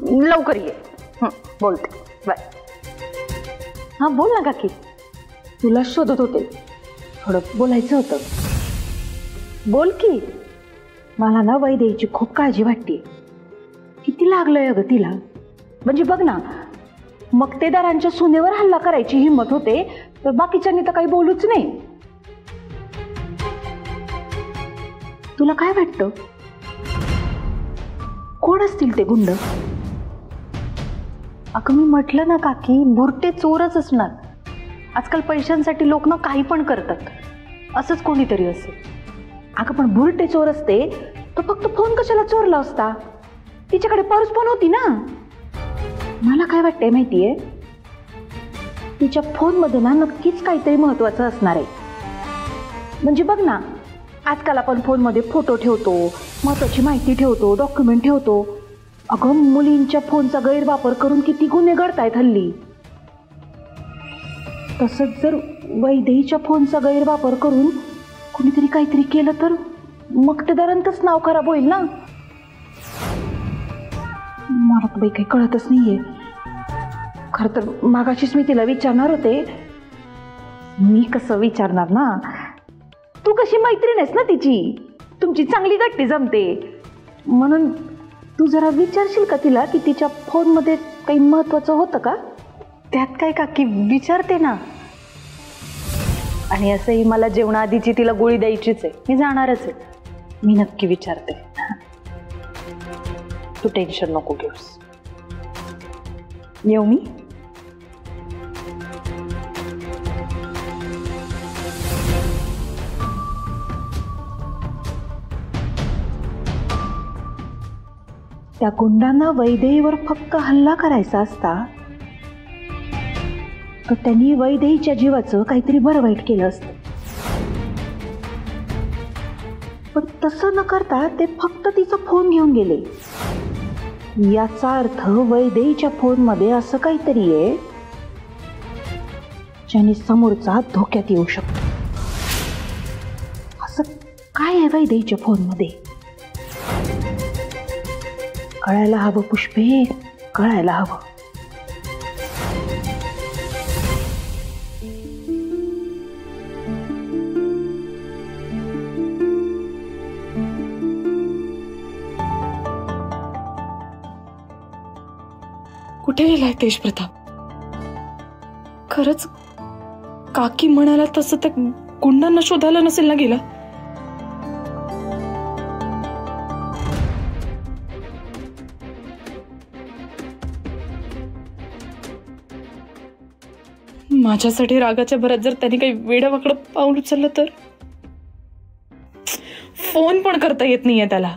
लवकर ये. बोलते. बाय. हा बोल ना काकी. तुला शोधत होते, थोडं बोलायचं होतं. बोल की. मला ना वैदेहीची खूप काळजी वाटते. किती लागलंय अगं तिला. म्हणजे बघ ना, मक्तेदारांच्या सुनेवर हल्ला करायची हिंमत होते तर बाकीच्यांनी तर काही बोलूच नाही. तुला काय वाटतं, कोण असतील ते गुंड? अगं मी म्हटलं ना काकी, बुरटे चोरच असणार. आजकाल पैशांसाठी लोक ना काही पण करतात. असंच कोणीतरी असेल. अगं पण बुरटे चोर असते तर फक्त फोन कशाला चोरला असता? तिच्याकडे पर्स पण होती ना. मला काय वाटतंय माहितीये, तिच्या फोनमध्ये ना नक्कीच काहीतरी महत्वाचं असणार आहे. म्हणजे बघ ना, आजकाल आपण फोनमध्ये फोटो ठेवतो, महत्वाची माहिती ठेवतो, डॉक्युमेंट ठेवतो. अगं मुलींच्या फोनचा गैरवापर करून किती गुन्हे घडतायत हल्ली. तसंच जर वैदेहीच्या फोनचा गैरवापर करून कुणीतरी काहीतरी केलं तर मक्तेदारांतच नाव खराब होईल ना. मला तर काही कळतच नाहीये. खरं तर मागाशीच मी तिला विचारणार होते. मी कसं विचारणार ना, तू कशी मैत्रीण आहेस ना तिची, तुमची चांगली गट्टी जमते. म्हणून तू जरा विचारशील का तिला की तिच्या फोनमध्ये काही महत्वाचं होतं का? त्यात काय काकी, विचारते ना. आणि असंही मला जेवणाआधीची तिला गोळी द्यायचीच आहे. मी जाणारच आहे. मी नक्की विचारते. तू टेन्शन नको घेऊस. येऊ मी? त्या गुंडांना वैदेहीवर फक्त हल्ला करायचा असता तर त्यांनी वैदेहीच्या जीवाचं काहीतरी बरं वाईट केलं असतं. पण तसं न करता ते फक्त तिचा फोन घेऊन गेले. याचा अर्थ वैदेहीच्या फोनमध्ये असं काहीतरी आहे ज्याने समोरचा धोक्यात येऊ शकतो. असं काय आहे वैदेहीच्या फोनमध्ये? कळायला हवं पुष्पे, कळायला हवं. कुठे गेलाय तेज प्रताप? खरंच काकी म्हणाला तसं त्या गुंडांना शोधायला नसेल ना गेला? माझ्यासाठी रागाच्या भरात जर त्यांनी काही वेडवाकडं पाऊल उचललं तर? फोन पण करता येत नाहीये त्याला.